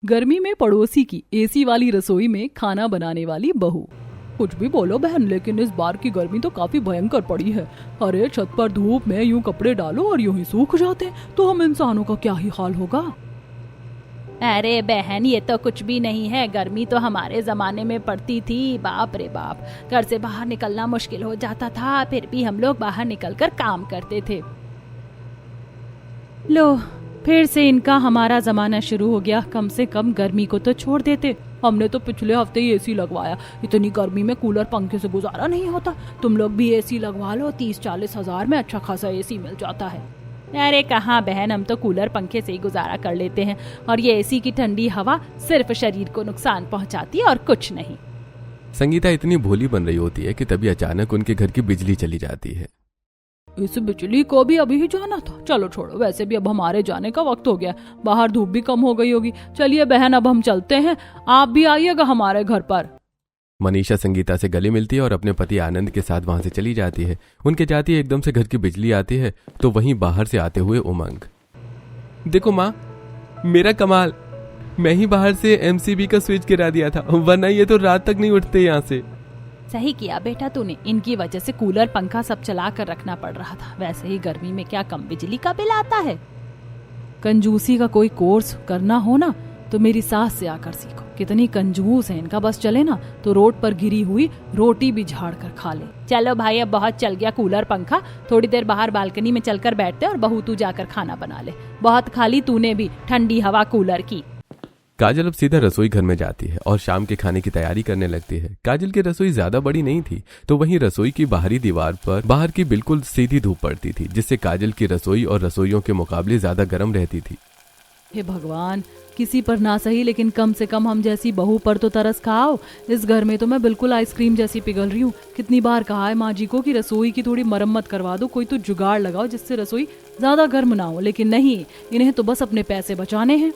गर्मी में पड़ोसी की एसी वाली रसोई में खाना बनाने वाली बहू। कुछ भी बोलो बहन, लेकिन इस बार की गर्मी तो काफी भयंकर पड़ी है। अरे छत पर धूप में यूं कपड़े डालो और यूं ही सूख जाते, तो हम इंसानों का क्या ही हाल होगा। अरे बहन, ये तो कुछ भी नहीं है। गर्मी तो हमारे जमाने में पड़ती थी, बाप रे बाप। घर से बाहर निकलना मुश्किल हो जाता था, फिर भी हम लोग बाहर निकलकर काम करते थे। लो, फिर से इनका हमारा जमाना शुरू हो गया। कम से कम गर्मी को तो छोड़ देते। हमने तो पिछले हफ्ते ही एसी लगवाया। इतनी गर्मी में कूलर पंखे से गुजारा नहीं होता। तुम लोग भी एसी लगवा लो, 30-40 हजार में अच्छा खासा एसी मिल जाता है। अरे कहाँ बहन, हम तो कूलर पंखे से ही गुजारा कर लेते हैं, और ये एसी की ठंडी हवा सिर्फ शरीर को नुकसान पहुँचाती है और कुछ नहीं। संगीता इतनी भोली बन रही होती है कि तभी अचानक उनके घर की बिजली चली जाती है। इस बिजली को भी अभी ही जाना था। चलो छोड़ो, वैसे भी अब हमारे जाने का वक्त हो गया। बाहर धूप भी कम हो गई होगी। चलिए बहन, अब हम चलते हैं। आप भी आइएगा हमारे घर पर। मनीषा संगीता से गले मिलती है और अपने पति आनंद के साथ वहां से चली जाती है। उनके जाती है एकदम से घर की बिजली आती है, तो वहीं बाहर से आते हुए उमंग। देखो माँ, मेरा कमाल, मैं ही बाहर से एमसीबी का स्विच गिरा दिया था, वरना ये तो रात तक नहीं उठते यहाँ से। सही किया बेटा तूने, इनकी वजह से कूलर पंखा सब चला कर रखना पड़ रहा था। वैसे ही गर्मी में क्या कम बिजली का बिल आता है। कंजूसी का कोई कोर्स करना हो ना तो मेरी सास से आकर सीखो। कितनी कंजूस है, इनका बस चले ना तो रोड पर गिरी हुई रोटी भी झाड़ कर खा ले। चलो भाई, अब बहुत चल गया कूलर पंखा। थोड़ी देर बाहर बालकनी में चलकर बैठते और बहू तू जाकर खाना बना ले। बहुत खाली तूने भी ठंडी हवा कूलर की। काजल अब सीधा रसोई घर में जाती है और शाम के खाने की तैयारी करने लगती है। काजल की रसोई ज्यादा बड़ी नहीं थी, तो वहीं रसोई की बाहरी दीवार पर बाहर की बिल्कुल सीधी धूप पड़ती थी, जिससे काजल की रसोई और रसोइयों के मुकाबले ज्यादा गर्म रहती थी। हे भगवान, किसी पर ना सही लेकिन कम से कम हम जैसी बहू पर तो तरस खाओ। इस घर में तो मैं बिल्कुल आइसक्रीम जैसी पिघल रही हूँ। कितनी बार कहा है माँ जी को कि रसोई की थोड़ी मरम्मत करवा दो, कोई तो जुगाड़ लगाओ जिससे रसोई ज्यादा गर्म ना हो, लेकिन नहीं, इन्हें तो बस अपने पैसे बचाने हैं।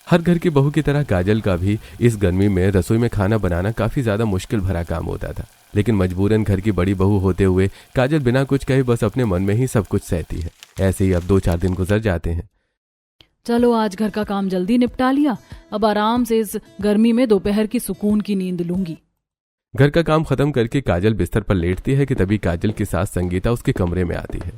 हर घर की बहू की तरह काजल का भी इस गर्मी में रसोई में खाना बनाना काफी ज्यादा मुश्किल भरा काम होता था, लेकिन मजबूरन घर की बड़ी बहू होते हुए काजल बिना कुछ कहे बस अपने मन में ही सब कुछ सहती है। ऐसे ही अब 2-4 दिन गुजर जाते हैं। चलो, आज घर का काम जल्दी निपटा लिया। अब आराम से इस गर्मी में दोपहर की सुकून की नींद लूंगी। घर का काम खत्म करके काजल बिस्तर पर लेटती है कि तभी काजल की सास संगीता उसके कमरे में आती है।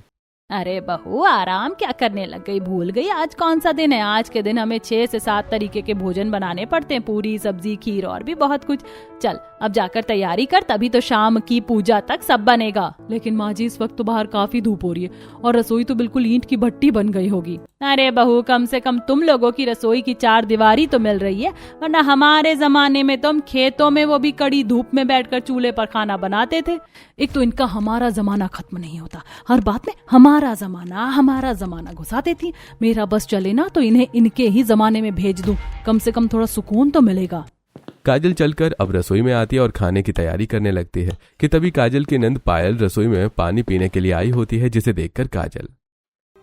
अरे बहू, आराम क्या करने लग गई? भूल गई आज कौन सा दिन है? आज के दिन हमें 6 से 7 तरीके के भोजन बनाने पड़ते हैं, पूरी सब्जी खीर और भी बहुत कुछ। चल अब जाकर तैयारी कर, तभी तो शाम की पूजा तक सब बनेगा। लेकिन माँ जी, इस वक्त तो बाहर काफी धूप हो रही है और रसोई तो बिल्कुल ईंट की भट्टी बन गई होगी। अरे बहू, कम से कम तुम लोगों की रसोई की 4 दीवारी तो मिल रही है, वरना हमारे जमाने में तो हम खेतों में, वो भी कड़ी धूप में बैठकर चूल्हे पर खाना बनाते थे। एक तो इनका हमारा जमाना खत्म नहीं होता, हर बात में हमारा जमाना घुसा देती। मेरा बस चले ना तो इन्हें इनके ही जमाने में भेज दूं, कम से कम थोड़ा सुकून तो मिलेगा। काजल चलकर अब रसोई में आती है और खाने की तैयारी करने लगती है कि तभी काजल की नंद पायल रसोई में पानी पीने के लिए आई होती है, जिसे देखकर काजल।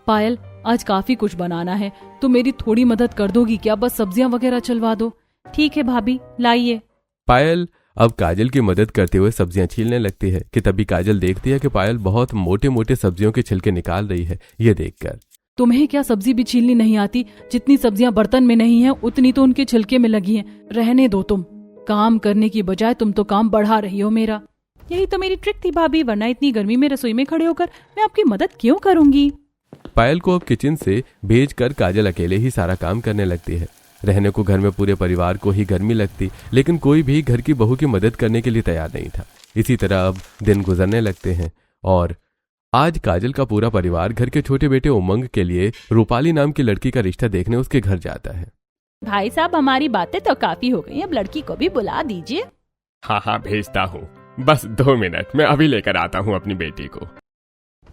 पायल, आज काफी कुछ बनाना है, तो मेरी थोड़ी मदद कर दोगी क्या? बस सब्जियां वगैरह चलवा दो। ठीक है भाभी, लाइए। पायल अब काजल की मदद करते हुए सब्जियां छीलने लगती है कि तभी काजल देखती है कि पायल बहुत मोटे मोटे सब्जियों के छिलके निकाल रही है। ये देखकर, तुम्हें क्या सब्जी भी छीलनी नहीं आती? जितनी सब्जियां बर्तन में नहीं है उतनी तो उनके छिलके में लगी हैं। रहने दो, तुम काम करने की बजाय तुम तो काम बढ़ा रही हो मेरा। यही तो मेरी ट्रिक थी भाभी, वरना इतनी गर्मी में रसोई में खड़े होकर मैं आपकी मदद क्यों करूंगी? पायल को अब किचन से भेजकर काजल अकेले ही सारा काम करने लगती है। रहने को घर में पूरे परिवार को ही गर्मी लगती, लेकिन कोई भी घर की बहू की मदद करने के लिए तैयार नहीं था। इसी तरह अब दिन गुजरने लगते हैं और आज काजल का पूरा परिवार घर के छोटे बेटे उमंग के लिए रूपाली नाम की लड़की का रिश्ता देखने उसके घर जाता है। भाई साहब, हमारी बातें तो काफी हो गई, अब लड़की को भी बुला दीजिए। हाँ, भेजता हूँ, बस 2 मिनट, मैं अभी लेकर आता हूँ अपनी बेटी को।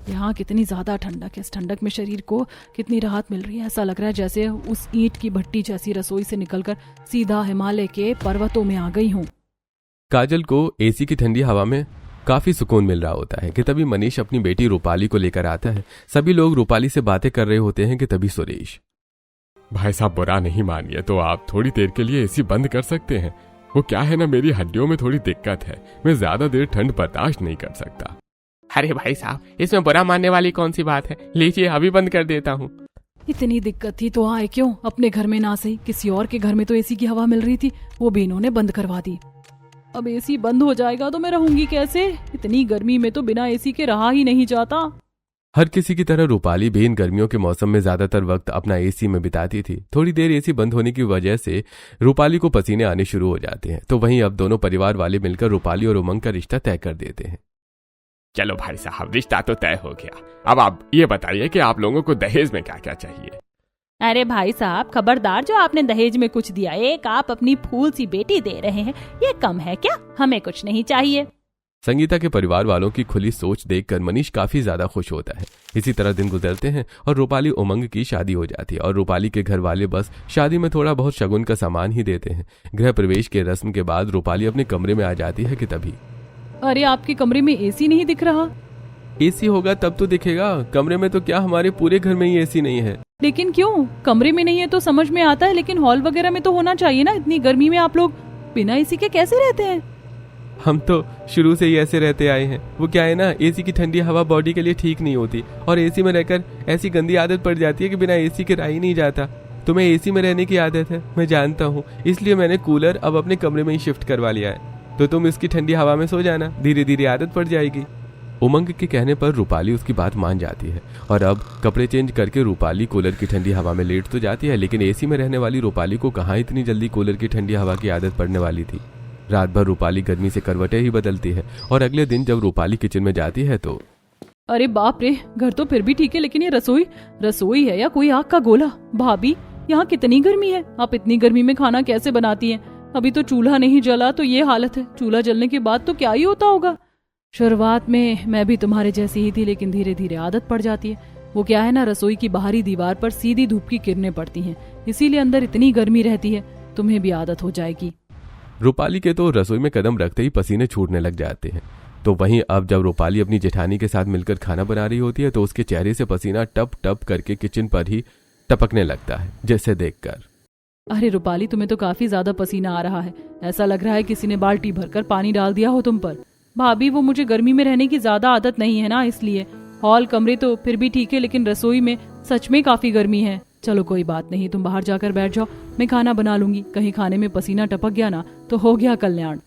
यहाँ कितनी ज्यादा ठंडक है। इस ठंडक में शरीर को कितनी राहत मिल रही है। ऐसा लग रहा है जैसे उस ईंट की भट्टी जैसी रसोई से निकलकर सीधा हिमालय के पर्वतों में आ गई हूँ। काजल को एसी की ठंडी हवा में काफी सुकून मिल रहा होता है कि तभी मनीष अपनी बेटी रूपाली को लेकर आता है। सभी लोग रूपाली से बातें कर रहे होते हैं कि तभी सुरेश, भाई साहब बुरा नहीं मानिए तो आप थोड़ी देर के लिए एसी बंद कर सकते हैं। वो क्या है ना, मेरी हड्डियों में थोड़ी दिक्कत है, मैं ज्यादा देर ठंड बर्दाश्त नहीं कर सकता। अरे भाई साहब, इसमें बुरा मानने वाली कौन सी बात है, लीजिए अभी बंद कर देता हूँ। इतनी दिक्कत थी तो आए क्यों? अपने घर में ना सही, किसी और के घर में तो एसी की हवा मिल रही थी, वो भी इन्होंने बंद करवा दी। अब एसी बंद हो जाएगा तो मैं रहूंगी कैसे? इतनी गर्मी में तो बिना एसी के रहा ही नहीं जाता। हर किसी की तरह रूपाली भी इन गर्मियों के मौसम में ज्यादातर वक्त अपना एसी में बिताती थी। थोड़ी देर एसी बंद होने की वजह से रूपाली को पसीने आने शुरू हो जाते हैं। तो वहीं अब दोनों परिवार वाले मिलकर रूपाली और उमंग का रिश्ता तय कर देते हैं। चलो भाई साहब, रिश्ता तो तय हो गया। अब आप ये बताइए कि आप लोगों को दहेज में क्या क्या चाहिए। अरे भाई साहब, खबरदार, जो आपने दहेज में कुछ दिया, एक आप अपनी फूल सी बेटी दे रहे हैं, ये कम है क्या? हमें कुछ नहीं चाहिए। संगीता के परिवार वालों की खुली सोच देखकर मनीष काफी ज्यादा खुश होता है। इसी तरह दिन गुजरते हैं और रूपाली उमंग की शादी हो जाती है और रूपाली के घर वाले बस शादी में थोड़ा बहुत शगुन का सामान ही देते हैं। गृह प्रवेश के रस्म के बाद रूपाली अपने कमरे में आ जाती है कि तभी अरे आपके कमरे में एसी नहीं दिख रहा? एसी होगा तब तो दिखेगा, कमरे में तो क्या हमारे पूरे घर में ही एसी नहीं है। लेकिन क्यों? कमरे में नहीं है तो समझ में आता है, लेकिन हॉल वगैरह में तो होना चाहिए ना। इतनी गर्मी में आप लोग बिना एसी के कैसे रहते हैं? हम तो शुरू से ही ऐसे रहते आए हैं। वो क्या है ना, एसी की ठंडी हवा बॉडी के लिए ठीक नहीं होती और एसी में रहकर ऐसी गंदी आदत पड़ जाती है कि बिना एसी के रह ही नहीं जाता। तुम्हें एसी में रहने की आदत है, मैं जानता हूँ, इसलिए मैंने कूलर अब अपने कमरे में ही शिफ्ट करवा लिया है। तो तुम इसकी ठंडी हवा में सो जाना, धीरे धीरे आदत पड़ जाएगी। उमंग के कहने पर रूपाली उसकी बात मान जाती है और अब कपड़े चेंज करके रूपाली कूलर की ठंडी हवा में लेट तो जाती है, लेकिन एसी में रहने वाली रूपाली को कहाँ इतनी जल्दी कूलर की ठंडी हवा की आदत पड़ने वाली थी। रात भर रूपाली गर्मी से करवटें ही बदलती है और अगले दिन जब रूपाली किचन में जाती है तो अरे बाप रे, घर तो फिर भी ठीक है, लेकिन ये रसोई है या कोई आग का गोला? भाभी, यहाँ कितनी गर्मी है, आप इतनी गर्मी में खाना कैसे बनाती हैं? अभी तो चूल्हा नहीं जला तो ये हालत है, चूल्हा जलने के बाद तो क्या ही होता होगा। शुरुआत में मैं भी तुम्हारे जैसी ही थी, लेकिन धीरे धीरे आदत पड़ जाती है। वो क्या है ना, रसोई की बाहरी दीवार पर सीधी धूप की किरणें पड़ती हैं, इसीलिए अंदर इतनी गर्मी रहती है। तुम्हें भी आदत हो जाएगी। रूपाली के तो रसोई में कदम रखते ही पसीने छूटने लग जाते हैं। तो वहीं अब जब रूपाली अपनी जेठानी के साथ मिलकर खाना बना रही होती है तो उसके चेहरे से पसीना टप टप करके किचन पर ही टपकने लगता है, जैसे देखकर। अरे रूपाली, तुम्हें तो काफी ज्यादा पसीना आ रहा है, ऐसा लग रहा है किसी ने बाल्टी भरकर पानी डाल दिया हो तुम पर। भाभी, वो मुझे गर्मी में रहने की ज्यादा आदत नहीं है ना, इसलिए। हॉल कमरे तो फिर भी ठीक है, लेकिन रसोई में सच में काफी गर्मी है। चलो कोई बात नहीं, तुम बाहर जाकर बैठ जाओ, मैं खाना बना लूंगी। कहीं खाने में पसीना टपक गया ना तो हो गया कल्याण।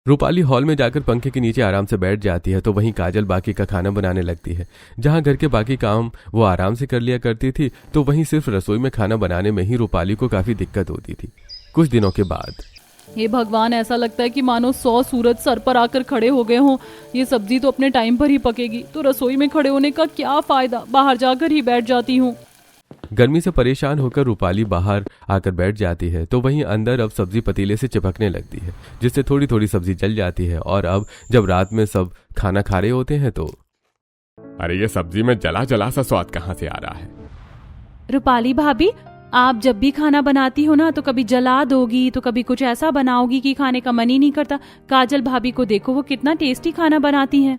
रूपाली हॉल में जाकर पंखे के नीचे आराम से बैठ जाती है तो वहीं काजल बाकी का खाना बनाने लगती है। जहां घर के बाकी काम वो आराम से कर लिया करती थी, तो वहीं सिर्फ रसोई में खाना बनाने में ही रूपाली को काफी दिक्कत होती थी। कुछ दिनों के बाद हे भगवान, ऐसा लगता है कि मानो 100 सूरज सर पर आकर खड़े हो गए हों। ये सब्जी तो अपने टाइम पर ही पकेगी, तो रसोई में खड़े होने का क्या फायदा, बाहर जाकर ही बैठ जाती हूँ। गर्मी से परेशान होकर रूपाली बाहर आकर बैठ जाती है तो वहीं अंदर अब सब्जी पतीले से चिपकने लगती है, जिससे थोड़ी थोड़ी सब्जी जल जाती है। और अब जब रात में सब खाना खा रहे होते हैं तो अरे ये सब्जी में जला जला सा स्वाद कहाँ से आ रहा है? रूपाली भाभी, आप जब भी खाना बनाती हो ना तो कभी जला दोगी तो कभी कुछ ऐसा बनाओगी कि खाने का मन ही नहीं करता। काजल भाभी को देखो, वो कितना टेस्टी खाना बनाती हैं।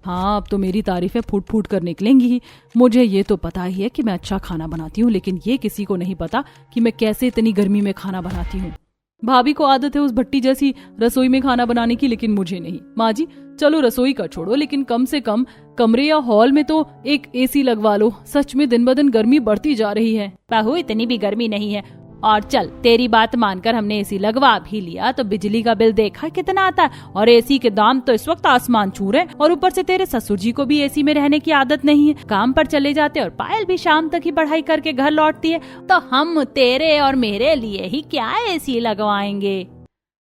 हाँ, अब तो मेरी तारीफें फूट फूट कर निकलेंगी ही। मुझे ये तो पता ही है कि मैं अच्छा खाना बनाती हूँ, लेकिन ये किसी को नहीं पता कि मैं कैसे इतनी गर्मी में खाना बनाती हूँ। भाभी को आदत है उस भट्टी जैसी रसोई में खाना बनाने की, लेकिन मुझे नहीं। माँ जी, चलो रसोई का छोड़ो, लेकिन कम से कम कमरे या हॉल में तो एक एसी लगवा लो। सच में दिन ब दिन गर्मी बढ़ती जा रही है। बहू, इतनी भी गर्मी नहीं है। और चल, तेरी बात मानकर हमने एसी लगवा भी लिया तो बिजली का बिल देखा कितना आता है, और एसी के दाम तो इस वक्त आसमान छू रहे। और ऊपर से तेरे ससुर जी को भी एसी में रहने की आदत नहीं है, काम पर चले जाते और पायल भी शाम तक ही पढ़ाई करके घर लौटती है। तो हम तेरे और मेरे लिए ही क्या एसी लगवाएंगे?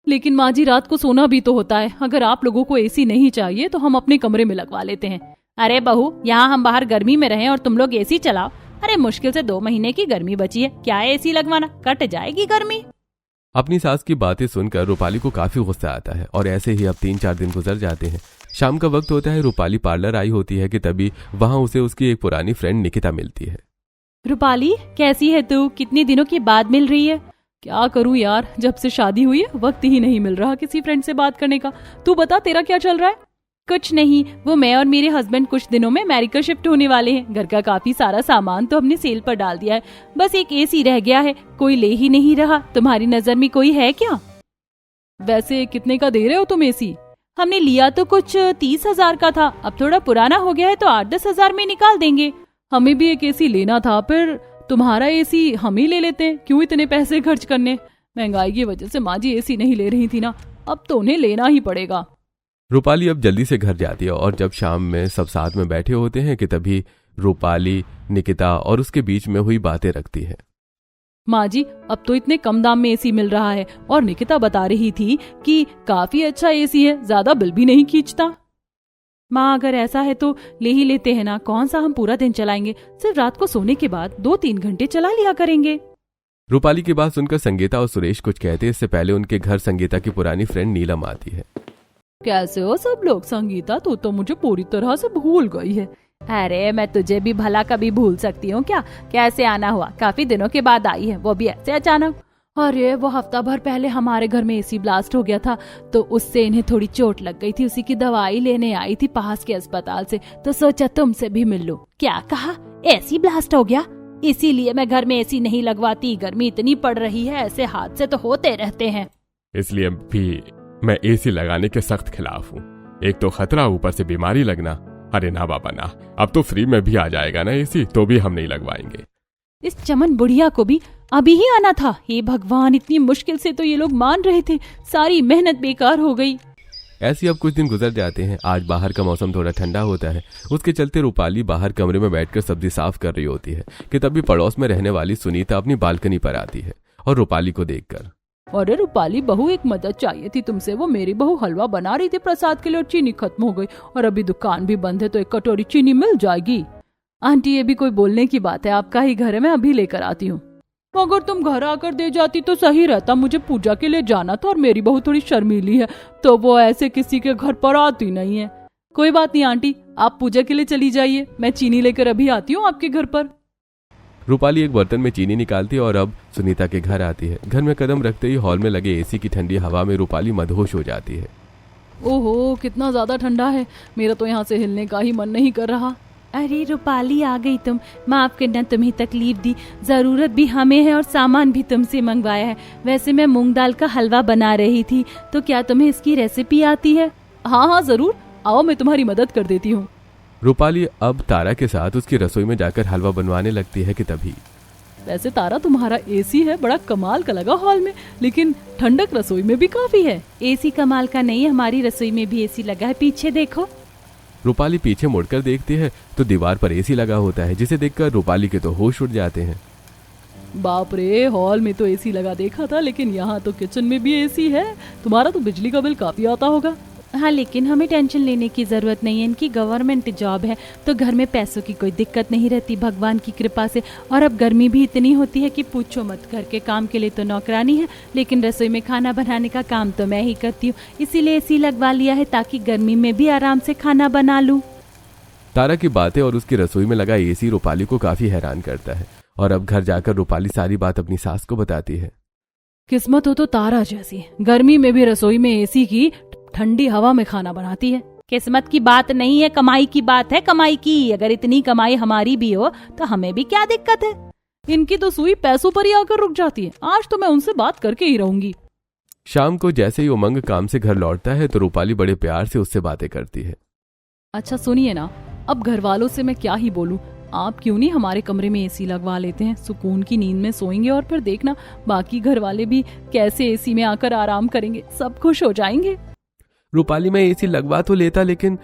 लेकिन माँ जी, रात को सोना भी तो होता है। अगर आप लोगों को एसी नहीं चाहिए तो हम अपने कमरे में लगवा लेते हैं। अरे बहू, यहाँ हम बाहर गर्मी में रहें और तुम लोग एसी चलाओ। अरे मुश्किल से 2 महीने की गर्मी बची है, क्या एसी लगवाना, कट जाएगी गर्मी। अपनी सास की बातें सुनकर रूपाली को काफी गुस्सा आता है और ऐसे ही अब 3-4 दिन गुजर जाते हैं। शाम का वक्त होता है, रूपाली पार्लर आई होती है कि तभी वहां उसे उसकी एक पुरानी फ्रेंड निकिता मिलती है। रूपाली, कैसी है तू? कितनी दिनों के बाद मिल रही है। क्या करूँ यार, जब से शादी हुई है वक्त ही नहीं मिल रहा किसी फ्रेंड से बात करने का। तू बता, तेरा क्या चल रहा है? कुछ नहीं, वो मैं और मेरे हस्बैंड कुछ दिनों में अमेरिका शिफ्ट होने वाले हैं। घर का काफी सारा सामान तो हमने सेल पर डाल दिया है, बस एक एसी रह गया है, कोई ले ही नहीं रहा। तुम्हारी नजर में कोई है क्या? वैसे कितने का दे रहे हो तुम एसी? हमने लिया तो कुछ 30,000 का था, अब थोड़ा पुराना हो गया है तो 8-10 हजार में निकाल देंगे। हमें भी एक एसी लेना था, फिर तुम्हारा एसी हम ही ले लेते हैं, क्यों इतने पैसे खर्च करने। महंगाई की वजह से माँ जी एसी नहीं ले रही थी ना, अब तो उन्हें लेना ही पड़ेगा। रूपाली अब जल्दी से घर जाती है और जब शाम में सब साथ में बैठे होते हैं कि तभी रूपाली निकिता और उसके बीच में हुई बातें रखती है। माँ जी अब तो इतने कम दाम में एसी मिल रहा है, और निकिता बता रही थी कि काफी अच्छा एसी है, ज्यादा बिल भी नहीं खींचता। माँ अगर ऐसा है तो ले ही लेते हैं ना, कौन सा हम पूरा दिन चलाएंगे, सिर्फ रात को सोने के बाद 2-3 घंटे चला लिया करेंगे। रूपाली की बात सुनकर संगीता और सुरेश कुछ कहते इससे पहले उनके घर संगीता की पुरानी फ्रेंड नीलम आती है। कैसे हो सब लोग? संगीता तो मुझे पूरी तरह से भूल गई है। अरे मैं तुझे भी भला कभी भूल सकती हूँ क्या? कैसे आना हुआ? काफी दिनों के बाद आई है, वो भी ऐसे अचानक। अरे वो हफ्ता भर पहले हमारे घर में एसी ब्लास्ट हो गया था, तो उससे इन्हें थोड़ी चोट लग गई थी, उसी की दवाई लेने आई थी पास के अस्पताल से, तो सोचा तुमसे भी मिल लूं। क्या कहा? एसी ब्लास्ट हो गया? इसीलिए मैं घर में एसी नहीं लगवाती, गर्मी इतनी पड़ रही है, ऐसे हादसे तो होते रहते हैं। इसलिए भी मैं एसी लगाने के सख्त खिलाफ हूँ। एक तो खतरा, ऊपर से बीमारी लगना। अरे ना बाबा ना, अब तो फ्री में भी आ जाएगा ना एसी, तो भी हम नहीं लगवाएंगे। इस चमन बुढ़िया को भी अभी ही आना था। हे भगवान, इतनी मुश्किल से तो ये लोग मान रहे थे, सारी मेहनत बेकार हो गई। ऐसे अब कुछ दिन गुजर जाते हैं। आज बाहर का मौसम थोड़ा ठंडा होता है, उसके चलते रूपाली बाहर कमरे में बैठकर सब्जी साफ कर रही होती है कि तभी पड़ोस में रहने वाली सुनीता अपनी बालकनी पर आती है और रूपाली को देखकर, अरे रूपाली बहू, एक मदद चाहिए थी तुमसे। वो मेरी बहू हलवा बना रही थी प्रसाद के लिए और चीनी खत्म हो गई, और अभी दुकान भी बंद है, तो एक कटोरी चीनी मिल जाएगी। आंटी ये भी कोई बोलने की बात है, आपका ही घर है, मैं अभी लेकर आती हूँ। अगर तुम घर आकर दे जाती तो सही रहता, मुझे पूजा के लिए जाना था और मेरी बहू थोड़ी शर्मीली है, तो वो ऐसे किसी के घर पर आती नहीं है। कोई बात नहीं आंटी, आप पूजा के लिए चली जाइए, मैं चीनी लेकर अभी आती हूँ आपके घर पर। रूपाली एक बर्तन में चीनी निकालती है और अब सुनीता के घर आती है। घर में कदम रखते ही हॉल में लगे एसी की ठंडी हवा में रूपाली मदहोश हो जाती है। ओहो, कितना ज्यादा ठंडा है, मेरा तो यहाँ से हिलने का ही मन नहीं कर रहा। अरे रूपाली आ गई तुम, माफ करना तुम्हें तकलीफ दी, जरूरत भी हमें है और सामान भी तुमसे मंगवाया है। वैसे मैं मूंग दाल का हलवा बना रही थी, तो क्या तुम्हें इसकी रेसिपी आती है? हाँ हाँ जरूर, आओ मैं तुम्हारी मदद कर देती हूँ। रूपाली अब तारा के साथ उसकी रसोई में जाकर हलवा बनवाने लगती है कि तभी, वैसे तारा तुम्हारा एसी है बड़ा कमाल का लगा हॉल में, लेकिन ठंडक रसोई में भी काफी है। एसी कमाल का नहीं, हमारी रसोई में भी एसी लगा है, पीछे देखो। रूपाली पीछे मुड़कर देखती है तो दीवार पर एसी लगा होता है, जिसे देखकर रूपाली के तो होश उड़ जाते हैं। बाप रे, हॉल में तो एसी लगा देखा था, लेकिन यहाँ तो किचन में भी एसी है। तुम्हारा तो बिजली का बिल काफी आता होगा। हाँ, लेकिन हमें टेंशन लेने की जरूरत नहीं है, इनकी गवर्नमेंट जॉब है, तो घर में पैसों की कोई दिक्कत नहीं रहती भगवान की कृपा से। और अब गर्मी भी इतनी होती है कि पूछो मत। घर के काम के लिए तो नौकरानी है, लेकिन रसोई में खाना बनाने का काम तो मैं ही करती हूँ, इसीलिए एसी लगवा लिया है ताकि गर्मी में भी आराम से खाना बना लूँ। तारा की बातें और उसकी रसोई में लगा एसी रूपाली को काफी हैरान करता है, और अब घर जाकर रूपाली सारी बात अपनी सास को बताती है। किस्मत हो तो तारा जैसी, गर्मी में भी रसोई में एसी की ठंडी हवा में खाना बनाती है। किस्मत की बात नहीं है, कमाई की बात है, कमाई की। अगर इतनी कमाई हमारी भी हो तो हमें भी क्या दिक्कत है। इनकी तो सुई पैसों पर ही आकर रुक जाती है। आज तो मैं उनसे बात करके ही रहूंगी। शाम को जैसे ही उमंग काम से घर लौटता है तो रूपाली बड़े प्यार से उससे बातें करती है। अच्छा सुनिए ना, अब घर वालों से मैं क्या ही बोलूं, आप क्यों नहीं हमारे कमरे में एसी लगवा लेते हैं, सुकून की नींद में सोएंगे, और फिर देखना बाकी घर वाले भी कैसे एसी में आकर आराम करेंगे, सब खुश हो जाएंगे। रूपाली, मैं एसी लगवा तो लेता, लेकिन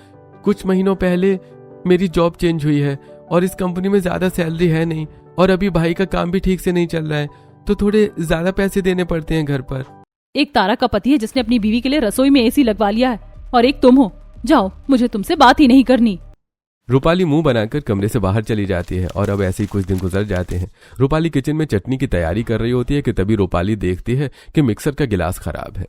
कुछ महीनों पहले मेरी जॉब चेंज हुई है और इस कंपनी में ज्यादा सैलरी है नहीं, और अभी भाई का काम भी ठीक से नहीं चल रहा है, तो थोड़े ज्यादा पैसे देने पड़ते हैं घर पर। एक तारा का पति है जिसने अपनी बीवी के लिए रसोई में एसी लगवा लिया है, और एक तुम हो। जाओ, मुझे तुमसे बात ही नहीं करनी। रूपाली मुंह बनाकर कमरे से बाहर चली जाती है, और अब ऐसे ही कुछ दिन गुजर जाते हैं। रूपाली किचन में चटनी की तैयारी कर रही होती है कि तभी रूपाली देखती है कि मिक्सर का गिलास खराब है।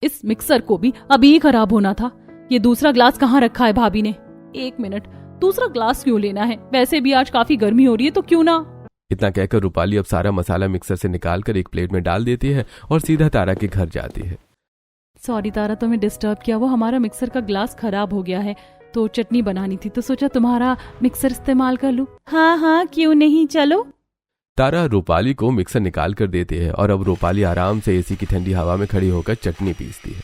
इस मिक्सर को भी अभी ही खराब होना था। ये दूसरा ग्लास कहाँ रखा है भाभी ने? एक मिनट, दूसरा ग्लास क्यों लेना है? वैसे भी आज काफी गर्मी हो रही है, तो क्यों ना। इतना कहकर रूपाली अब सारा मसाला मिक्सर से निकालकर एक प्लेट में डाल देती है और सीधा तारा के घर जाती है। सॉरी तारा, तुम्हें डिस्टर्ब किया। वो हमारा मिक्सर का ग्लास खराब हो गया है, तो चटनी बनानी थी, तो सोचा तुम्हारा मिक्सर इस्तेमाल कर लूं। हाँ हाँ, क्यों नहीं, चलो। तारा रूपाली को मिक्सर निकाल कर देती है, और अब रूपाली आराम से एसी की ठंडी हवा में खड़ी होकर चटनी पीसती है।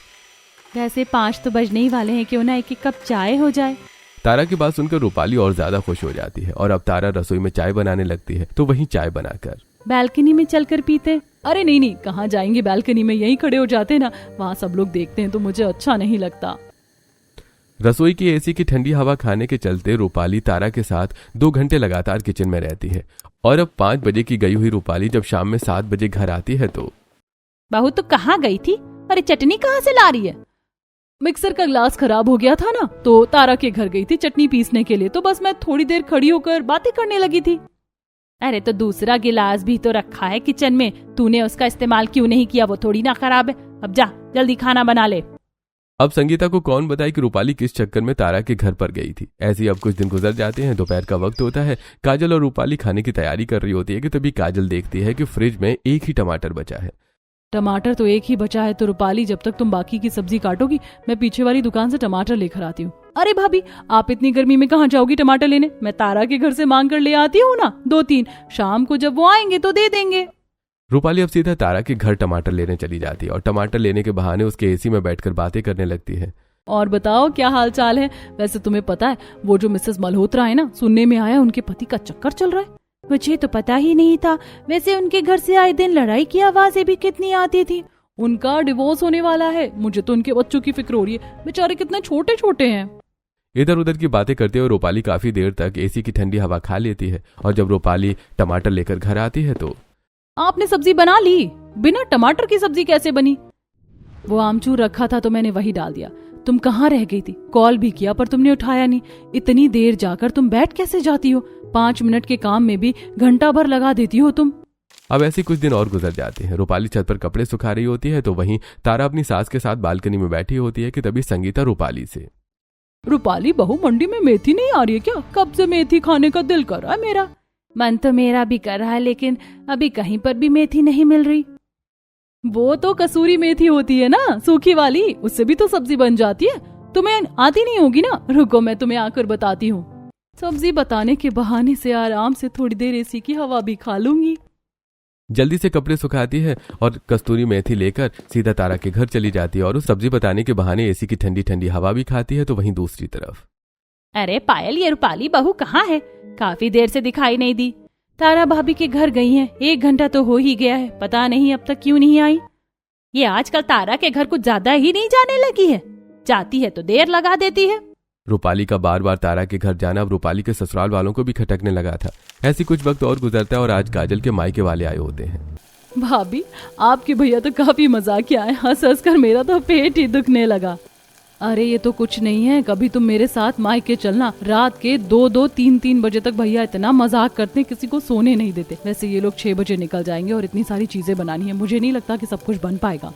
वैसे 5 तो बजने ही वाले हैं, क्यों ना एक कप चाय हो जाए। तारा की बात सुनकर रूपाली और ज्यादा खुश हो जाती है और अब तारा रसोई में चाय बनाने लगती है तो वहीं चाय बनाकर बालकनी में चलकर पीते। अरे नहीं नहीं, कहाँ जाएंगे बालकनी में, यहीं खड़े हो जाते ना, वहाँ सब लोग देखते हैं तो मुझे अच्छा नहीं लगता। रसोई की एसी की ठंडी हवा खाने के चलते रूपाली तारा के साथ 2 घंटे लगातार किचन में रहती है और अब 5 बजे की गई हुई रूपाली जब शाम में 7 बजे घर आती है तो बहू तो कहाँ गई थी? अरे चटनी कहाँ से ला रही है? मिक्सर का ग्लास खराब हो गया था ना, तो तारा के घर गई थी चटनी पीसने के लिए, तो बस मैं थोड़ी देर खड़ी होकर बातें करने लगी थी। अरे तो दूसरा गिलास भी तो रखा है किचन में, तूने उसका इस्तेमाल क्यों नहीं किया? वो थोड़ी ना खराब है। अब जा जल्दी खाना बना ले। अब संगीता को कौन बताए कि रूपाली किस चक्कर में तारा के घर पर गई थी। ऐसे ही अब कुछ दिन गुजर जाते हैं। दोपहर का वक्त होता है। काजल और रूपाली खाने की तैयारी कर रही होती है कि तभी काजल देखती है कि फ्रिज में एक ही टमाटर बचा है। टमाटर तो एक ही बचा है, तो रूपाली जब तक तुम बाकी की सब्जी काटोगी मैं पीछे वाली दुकान से टमाटर लेकर आती हूँ। अरे भाभी, आप इतनी गर्मी में कहाँ जाओगी टमाटर लेने? मैं तारा के घर से मांग कर ले आती हूँ ना 2-3, शाम को जब वो आएंगे तो दे देंगे। रूपाली अब सीधा तारा के घर टमाटर लेने चली जाती है और टमाटर लेने के बहाने उसके एसी में बैठकर बातें करने लगती है। और बताओ क्या हाल चाल है? वैसे तुम्हें पता है वो जो मिसेस मल्होत्रा है ना, सुनने में आया उनके पति का चक्कर चल रहा है। मुझे तो पता ही नहीं था। वैसे उनके घर से आए दिन लड़ाई की आवाजें भी कितनी आती थी। उनका डिवोर्स होने वाला है। मुझे तो उनके बच्चों की फिक्र हो रही है, बेचारे कितने छोटे छोटे हैं। इधर उधर की बातें करते हुए रूपाली काफी देर तक एसी की ठंडी हवा खा लेती है और जब रूपाली टमाटर लेकर घर आती है तो आपने सब्जी बना ली? बिना टमाटर की सब्जी कैसे बनी? वो आमचूर रखा था तो मैंने वही डाल दिया। तुम कहाँ रह गई थी? कॉल भी किया पर तुमने उठाया नहीं। इतनी देर जाकर तुम बैठ कैसे जाती हो? 5 मिनट के काम में भी घंटा भर लगा देती हो तुम। अब ऐसे कुछ दिन और गुजर जाते हैं। रूपाली छत पर कपड़े सुखा रही होती है तो वहीं तारा अपनी सास के साथ बालकनी में बैठी होती है कि तभी संगीता रूपाली से रूपाली बहू, मंडी में मेथी नहीं आ रही है क्या? कब से मेथी खाने का दिल कर रहा है मेरा। मन तो मेरा भी कर रहा है, लेकिन अभी कहीं पर भी मेथी नहीं मिल रही। वो तो कसूरी मेथी होती है ना, सूखी वाली, उससे भी तो सब्जी बन जाती है। तुम्हें आती नहीं होगी ना, रुको मैं तुम्हें आकर बताती हूँ। सब्जी बताने के बहाने से आराम से थोड़ी देर एसी की हवा भी खा लूंगी। जल्दी से कपड़े सुखाती है और कस्तूरी मेथी लेकर सीधा तारा के घर चली जाती है और उस सब्जी बताने के बहाने एसी की ठंडी ठंडी हवा भी खाती है। तो वहीं दूसरी तरफ अरे पायल, ये रूपाली बहू कहाँ है? काफी देर से दिखाई नहीं दी। तारा भाभी के घर गई हैं, 1 घंटा तो हो ही गया है, पता नहीं अब तक क्यों नहीं आई। ये आजकल तारा के घर कुछ ज्यादा ही नहीं जाने लगी है, जाती है तो देर लगा देती है। रूपाली का बार बार तारा के घर जाना अब रूपाली के ससुराल वालों को भी खटकने लगा था। ऐसी कुछ वक्त और गुजरता है और आज काजल के मायके वाले आए होते हैं। भाभी, आपके भैया तो काफी मजाकिया है, हंस हंस कर मेरा तो पेट ही दुखने लगा। अरे ये तो कुछ नहीं है, कभी तुम मेरे साथ मायके चलना। रात के 2-2, 3-3 बजे तक भैया इतना मजाक करते हैं, किसी को सोने नहीं देते। वैसे ये लोग 6 बजे निकल जाएंगे और इतनी सारी चीजें बनानी है, मुझे नहीं लगता कि सब कुछ बन पाएगा।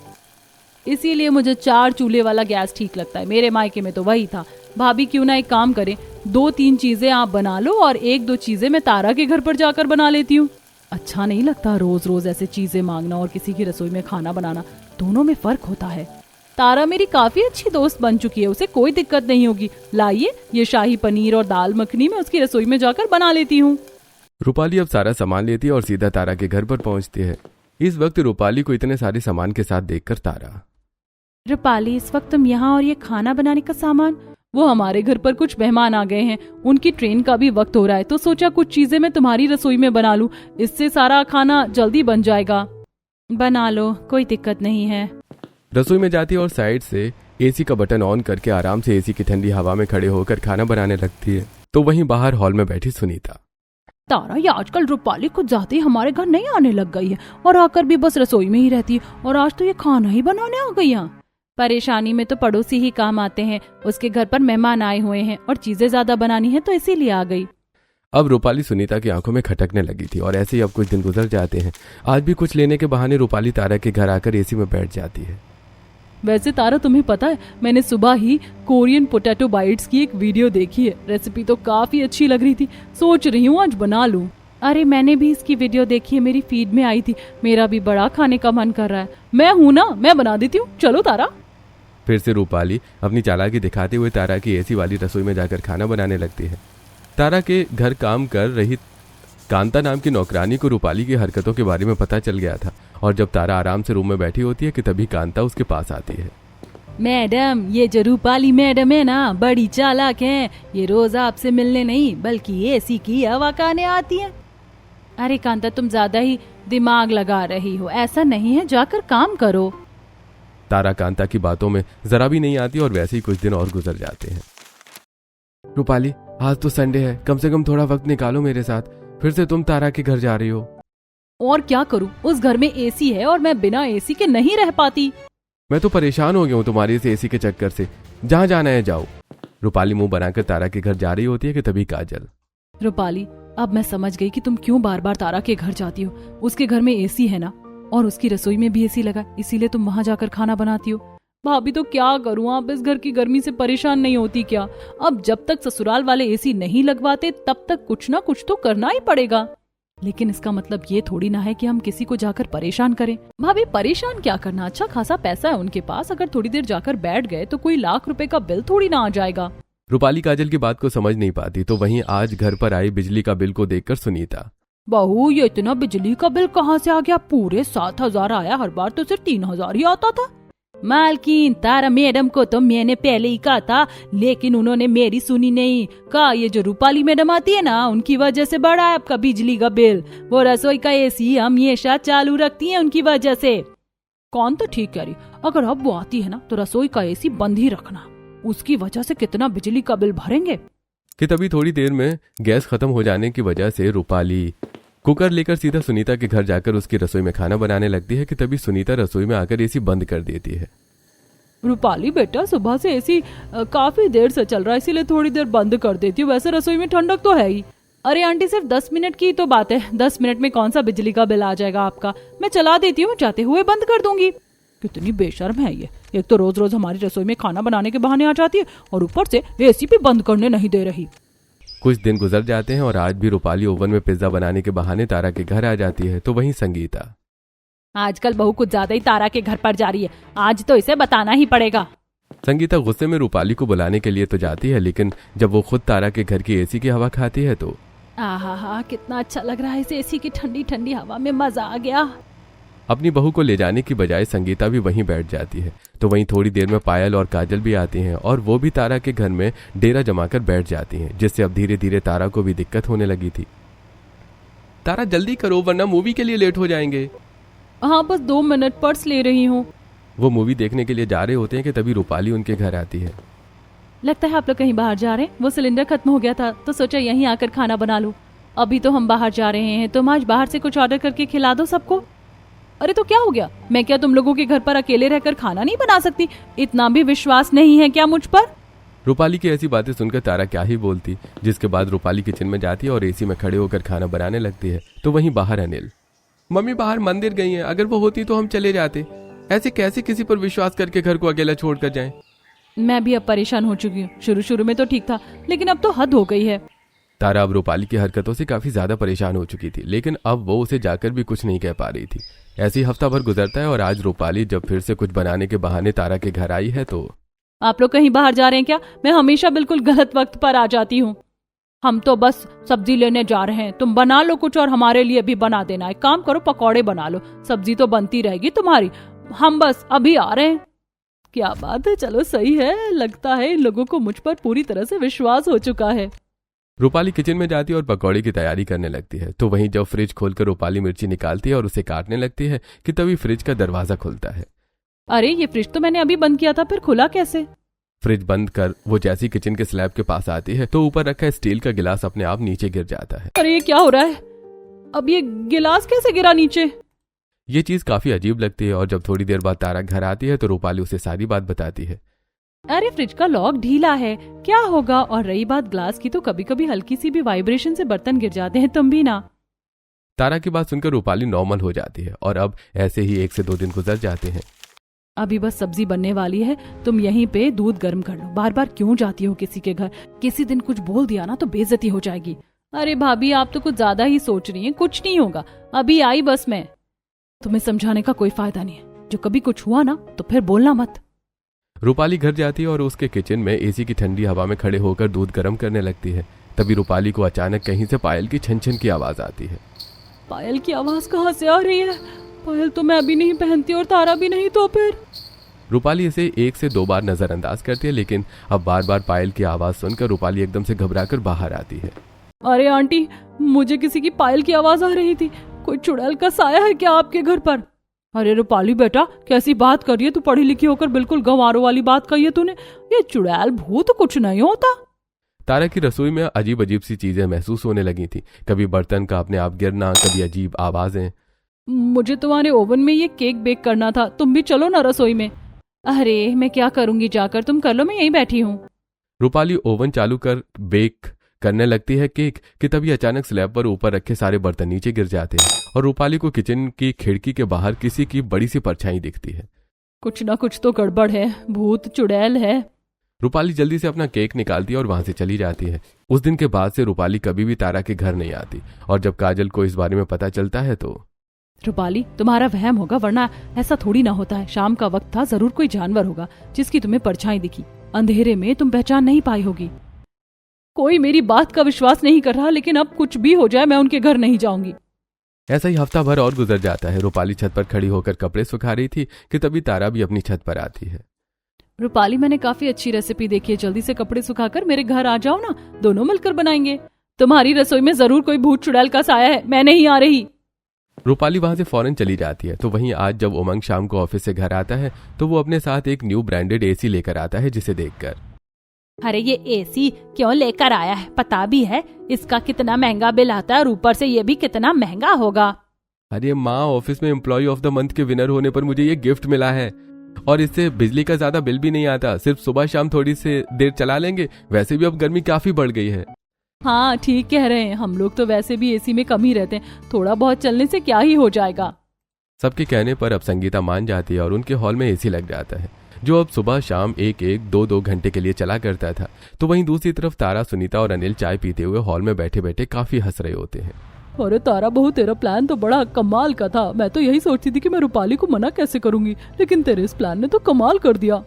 इसीलिए मुझे 4 चूल्हे वाला गैस ठीक लगता है। मेरे मायके में तो वही था। भाभी क्यों ना एक काम करें, 2-3 चीजें आप बना लो और 1-2 चीजें मैं तारा के घर पर जाकर बना लेती हूँ। अच्छा नहीं लगता रोज रोज ऐसे चीजें मांगना और किसी की रसोई में खाना बनाना, दोनों में फर्क होता है। तारा मेरी काफी अच्छी दोस्त बन चुकी है, उसे कोई दिक्कत नहीं होगी। लाइए ये शाही पनीर और दाल मखनी मैं उसकी रसोई में जाकर बना लेती हूँ। रूपाली अब सारा सामान लेती है और सीधा तारा के घर पर पहुंचती है। इस वक्त रूपाली को इतने सारे सामान के साथ देखकर तारा, रूपाली इस वक्त तुम यहाँ और ये खाना बनाने का सामान? वो हमारे घर पर कुछ मेहमान आ गए हैं, उनकी ट्रेन का भी वक्त हो रहा है, तो सोचा कुछ चीजें मैं तुम्हारी रसोई में बना लूं, इससे सारा खाना जल्दी बन जाएगा। बना लो, कोई दिक्कत नहीं है। रसोई में जाती है और साइड से एसी का बटन ऑन करके आराम से एसी की ठंडी हवा में खड़े होकर खाना बनाने लगती है। तो वहीं बाहर हॉल में बैठी सुनीता, तारा ये आजकल रूपाली कुछ ज्यादा ही हमारे घर नहीं आने लग गई है और आकर भी बस रसोई में ही रहती है, और आज तो ये खाना ही बनाने आ गई है। परेशानी में तो पड़ोसी ही काम आते हैं, उसके घर पर मेहमान आए हुए हैं और चीजें ज्यादा बनानी है तो इसीलिए आ गई। अब रूपाली सुनीता की आंखों में खटकने लगी थी और ऐसे ही अब कुछ दिन गुजर जाते हैं। आज भी कुछ लेने के बहाने रूपाली तारा के घर आकर एसी में बैठ जाती है। वैसे तारा तुम्हें पता है, मैंने सुबह ही कोरियन पोटैटो बाइट्स की एक वीडियो देखी है, रेसिपी तो काफी अच्छी लग रही थी, सोच रही हूँ आज बना लूं। अरे मैंने भी इसकी वीडियो देखी है, मेरी फीड में आई थी, मेरा भी बड़ा खाने का मन कर रहा है। मैं हूं ना, मैं बना देती हूँ, चलो तारा। फिर से रूपाली अपनी चालाकी दिखाते हुए तारा की एसी वाली रसोई में जाकर खाना बनाने लगती है। तारा के घर काम कर रही कांता नाम की नौकरानी को रूपाली की हरकतों के बारे में पता चल गया था और जब तारा आराम से रूम में बैठी होती है कि तभी कांता उसके पास आती है। मैडम, ये जो रूपाली मैडम है ना, बड़ी चालाक है। ये रोज आपसे मिलने नहीं बल्कि एसी की हवा खाने आती है। अरे कांता, तुम ज्यादा ही दिमाग लगा रही हो, ऐसा नहीं है, जाकर काम करो। तारा कांता की बातों में जरा भी नहीं आती और वैसे ही कुछ दिन और गुजर जाते हैं। रूपाली, आज तो संडे है, कम से कम थोड़ा वक्त निकालो मेरे साथ। फिर से तुम तारा के घर जा रही हो। और क्या करूं, उस घर में एसी है और मैं बिना एसी के नहीं रह पाती। मैं तो परेशान हो गया हूँ तुम्हारी इस एसी के चक्कर से। जहाँ जाना है जाओ। रूपाली मुंह बनाकर तारा के घर जा रही होती है कि तभी काजल। रूपाली, अब मैं समझ गई कि तुम क्यों बार बार तारा के घर जाती हो। उसके घर में एसी है ना, और उसकी रसोई में भी एसी लगा, इसीलिए तुम वहां जाकर खाना बनाती हो। भाभी तो क्या करूं, आप इस घर की गर्मी से परेशान नहीं होती क्या? अब जब तक ससुराल वाले एसी नहीं लगवाते तब तक कुछ ना कुछ तो करना ही पड़ेगा। लेकिन इसका मतलब ये थोड़ी ना है कि हम किसी को जाकर परेशान करें। भाभी, परेशान क्या करना, अच्छा खासा पैसा है उनके पास, अगर थोड़ी देर जाकर बैठ गए तो कोई लाख रुपए का बिल थोड़ी ना आ जाएगा। रूपाली काजल की बात को समझ नहीं पाती तो वहीं आज घर पर आई बिजली का बिल को देखकर सुनीता। बहू, ये इतना बिजली का बिल कहाँ से आ गया? पूरे 7,000 आया, हर बार तो सिर्फ 3,000 ही आता था। मालकिन, तारा मैडम को तो मैंने पहले ही कहा था, लेकिन उन्होंने मेरी सुनी नहीं। कहा ये जो रूपाली मैडम आती है ना, उनकी वजह से बढ़ा है आपका बिजली का बिल। वो रसोई का एसी हमेशा चालू रखती है उनकी वजह से। कौन तो ठीक कह रही, अगर अब वो आती है ना तो रसोई का एसी बंद ही रखना, उसकी वजह से कितना बिजली का बिल भरेंगे। कि तभी थोड़ी देर में गैस खत्म हो जाने की वजह से रूपाली कुकर लेकर सीधा सुनीता के घर जाकर उसकी रसोई में खाना बनाने लगती है कि तभी सुनीता रसोई में आकर एसी बंद कर देती है। रूपाली बेटा, सुबह से एसी काफी देर से चल रहा है, इसीलिए थोड़ी देर बंद कर देती हूँ। वैसे रसोई में ठंडक तो है ही। अरे आंटी, सिर्फ 10 मिनट की तो बात है, 10 मिनट में कौन सा बिजली का बिल आ जाएगा आपका। मैं चला देती हूँ, जाते हुए बंद कर दूंगी। कितनी बेशर्म है ये, एक तो रोज रोज हमारी रसोई में खाना बनाने के बहाने आ जाती है और ऊपर से एसी भी बंद करने नहीं दे रही। कुछ दिन गुजर जाते हैं और आज भी रूपाली ओवन में पिज्जा बनाने के बहाने तारा के घर आ जाती है तो वहीं संगीता। आजकल बहू कुछ ज्यादा ही तारा के घर पर जा रही है, आज तो इसे बताना ही पड़ेगा। संगीता गुस्से में रूपाली को बुलाने के लिए तो जाती है, लेकिन जब वो खुद तारा के घर की एसी की हवा खाती है तो आहा, कितना अच्छा लग रहा है इस एसी की ठंडी ठंडी हवा में, मजा आ गया। अपनी बहू को ले जाने की बजाय संगीता भी वहीं बैठ जाती है तो वहीं थोड़ी देर में पायल और काजल भी आती हैं और वो भी तारा के घर में डेरा जमाकर बैठ जाती हैं, जिससे अब धीरे धीरे तारा को भी दिक्कत होने लगी थी। तारा जल्दी करो वरना मूवी के लिए लेट हो जाएंगे। हाँ, बस 2 मिनट, पर्स ले रही हूँ। वो मूवी देखने के लिए जा रहे होते हैं कि तभी रूपाली उनके घर आती है। लगता है आप लोग कहीं बाहर जा रहे हैं, वो सिलेंडर खत्म हो गया था तो सोचा यहीं आकर खाना बना लूं। अभी तो हम बाहर जा रहे हैं, तुम आज बाहर से कुछ ऑर्डर करके खिला दो सबको। अरे तो क्या हो गया, मैं क्या तुम लोगों के घर पर अकेले रहकर खाना नहीं बना सकती? इतना भी विश्वास नहीं है क्या मुझ पर? रूपाली की ऐसी बातें सुनकर तारा क्या ही बोलती, जिसके बाद रूपाली किचन में जाती है और एसी में खड़े होकर खाना बनाने लगती है तो वहीं बाहर अनिल। मम्मी बाहर मंदिर गई हैं, अगर वो होती तो हम चले जाते। ऐसे कैसे किसी पर विश्वास करके घर को अकेला छोड़कर जाएं? मैं भी अब परेशान हो चुकी हूँ। शुरू शुरू में तो ठीक था, लेकिन अब तो हद हो गई है। तारा अब रूपाली की हरकतों से काफी ज्यादा परेशान हो चुकी थी, लेकिन अब वो उसे जाकर भी कुछ नहीं कह पा रही थी। ऐसे ही हफ्ता भर गुजरता है और आज रूपाली जब फिर से कुछ बनाने के बहाने तारा के घर आई है तो आप लोग कहीं बाहर जा रहे हैं क्या? मैं हमेशा बिल्कुल गलत वक्त पर आ जाती हूँ। हम तो बस सब्जी लेने जा रहे हैं, तुम बना लो कुछ और हमारे लिए भी बना देना। एक काम करो, पकौड़े बना लो, सब्जी तो बनती रहेगी तुम्हारी, हम बस अभी आ रहे हैं। क्या बात है, चलो सही है। लगता है इन लोगों को मुझ पर पूरी तरह से विश्वास हो चुका है। रूपाली किचन में जाती है और पकौड़े की तैयारी करने लगती है तो वहीं जब फ्रिज खोलकर रूपाली मिर्ची निकालती है और उसे काटने लगती है कि तभी फ्रिज का दरवाजा खुलता है। अरे ये फ्रिज तो मैंने अभी बंद किया था, फिर खुला कैसे? फ्रिज बंद कर वो जैसी किचन के स्लैब के पास आती है तो ऊपर रखा स्टील का गिलास अपने आप नीचे गिर जाता है। अरे ये क्या हो रहा है? अब ये गिलास कैसे गिरा नीचे? ये चीज काफी अजीब लगती है और जब थोड़ी देर बाद तारा घर आती है तो रूपाली उसे सारी बात बताती है। अरे फ्रिज का लॉक ढीला है, क्या होगा? और रही बात ग्लास की, तो कभी कभी हल्की सी भी वाइब्रेशन से बर्तन गिर जाते हैं, तुम भी ना। तारा की बात सुनकर रूपाली नॉर्मल हो जाती है और अब ऐसे ही 1 से 2 दिन गुजर जाते हैं। अभी बस सब्जी बनने वाली है, तुम यहीं पे दूध गर्म कर लो। बार बार क्यों जाती हो किसी के घर? किसी दिन कुछ बोल दिया ना तो बेइज्जती हो जाएगी। अरे भाभी, आप तो कुछ ज्यादा ही सोच रही हैं। कुछ नहीं होगा, अभी आई बस मैं। तुम्हें समझाने का कोई फायदा नहीं है, जो कभी कुछ हुआ ना तो फिर बोलना मत। रूपाली घर जाती है और उसके किचन में एसी की ठंडी हवा में खड़े होकर दूध गर्म करने लगती है। तभी रूपाली को अचानक कहीं से पायल की छन छन की आवाज आती है। पायल की आवाज कहाँ से आ रही है? पायल तो मैं अभी नहीं पहनती और तारा भी नहीं, तो फिर रूपाली इसे 1 से 2 बार नजरअंदाज करती है, लेकिन अब बार बार पायल की आवाज सुनकर रूपाली एकदम से घबराकर बाहर आती है। अरे आंटी, मुझे किसी की पायल की आवाज आ रही थी। कोई चुड़ैल का साया है क्या आपके घर पर? अरे रूपाली बेटा, कैसी बात कर रही है तू? पढ़ी लिखी होकर बिल्कुल गंवारों वाली बात कही है तूने। ये चुड़ैल भूत कुछ नहीं होता। तारा की रसोई में अजीब अजीब सी चीजें महसूस होने लगी थी। कभी बर्तन का अपने आप गिरना, कभी अजीब आवाजें। मुझे तुम्हारे ओवन में ये केक बेक करना था, तुम भी चलो ना रसोई में। अरे मैं क्या करूंगी जाकर, तुम कर लो, मैं यहीं बैठी हूँ। रूपाली ओवन चालू कर बेक करने लगती है केक कि तभी अचानक स्लैब पर ऊपर रखे सारे बर्तन नीचे गिर जाते हैं और रूपाली को किचन की खिड़की के बाहर किसी की बड़ी सी परछाई दिखती है। कुछ ना कुछ तो गड़बड़ है, भूत चुड़ैल है। रूपाली जल्दी से अपना केक निकालती है और वहां से चली जाती है। उस दिन के बाद से रूपाली कभी भी तारा के घर नहीं आती और जब काजल को इस बारे में पता चलता है तो रूपाली, तुम्हारा वहम होगा, वरना ऐसा थोड़ी ना होता है। शाम का वक्त था, जरूर कोई जानवर होगा जिसकी तुम्हें परछाई दिखी। अंधेरे में तुम पहचान नहीं पाई होगी। कोई मेरी बात का विश्वास नहीं कर रहा, लेकिन अब कुछ भी हो जाए मैं उनके घर नहीं जाऊंगी। ऐसा ही हफ्ता भर और गुजर जाता है। रूपाली छत पर खड़ी होकर कपड़े सुखा रही थी कि तभी तारा भी अपनी छत पर आती है। रूपाली, मैंने काफी अच्छी रेसिपी देखी है, जल्दी से कपड़े सुखाकर मेरे घर आ जाओ ना, दोनों मिलकर बनाएंगे। तुम्हारी रसोई में जरूर कोई भूत चुड़ैल का साया है, मैं नहीं आ रही। रूपाली वहां से फौरन चली जाती है। तो वहीं आज जब उमंग शाम को ऑफिस से घर आता है तो वो अपने साथ एक न्यू ब्रांडेड एसी लेकर आता है, जिसे देखकर अरे ये एसी क्यों लेकर आया है? पता भी है इसका कितना महंगा बिल आता है और ऊपर से ये भी कितना महंगा होगा। अरे माँ, ऑफिस में एम्प्लॉय ऑफ द मंथ के विनर होने पर मुझे ये गिफ्ट मिला है और इससे बिजली का ज्यादा बिल भी नहीं आता। सिर्फ सुबह शाम थोड़ी से देर चला लेंगे, वैसे भी अब गर्मी काफी बढ़ गई है। हाँ ठीक कह रहे हैं, हम लोग तो वैसे भी एसी में कम ही रहते हैं, थोड़ा बहुत चलने से क्या ही हो जाएगा। सबके कहने पर अब संगीता मान जाती है और उनके हॉल में एसी लग जाता है, जो अब सुबह शाम 1-1, 2-2 घंटे के लिए चला करता था। तो वहीं दूसरी तरफ तारा, सुनीता और अनिल चाय पीते हुए हॉल में बैठे बैठे काफी हंस रहे होते हैं। अरे तारा बहू, तेरा प्लान तो बड़ा कमाल का था। मैं तो यही सोचती थी कि मैं रूपाली को मना कैसे करूंगी, लेकिन तेरे इस प्लान ने तो कमाल कर दिया।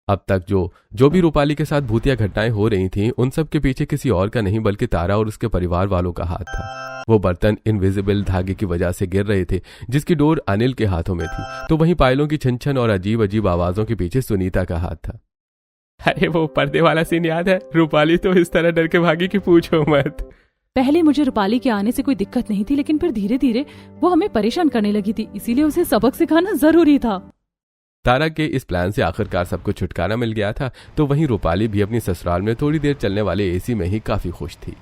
अब तक जो भी रूपाली के साथ भूतिया घटनाएं हो रही थीं, उन सब के पीछे किसी और का नहीं बल्कि तारा और उसके परिवार वालों का हाथ था। वो बर्तन इनविजिबल धागे की वजह से गिर रहे थे, जिसकी डोर अनिल के हाथों में थी। तो वहीं पायलों की छन-छन और अजीब अजीब आवाजों के पीछे सुनीता का हाथ था। अरे वो पर्दे वाला सीन याद है? रूपाली तो इस तरह डर के भागी कि पूछो मत। पहले मुझे रूपाली के आने से कोई दिक्कत नहीं थी, लेकिन फिर धीरे धीरे वो हमें परेशान करने लगी थी, इसीलिए उसे सबक सिखाना जरूरी था। तारा के इस प्लान से आखिरकार सबको छुटकारा मिल गया था। तो वहीं रूपाली भी अपनी ससुराल में थोड़ी देर चलने वाले एसी में ही काफी खुश थी।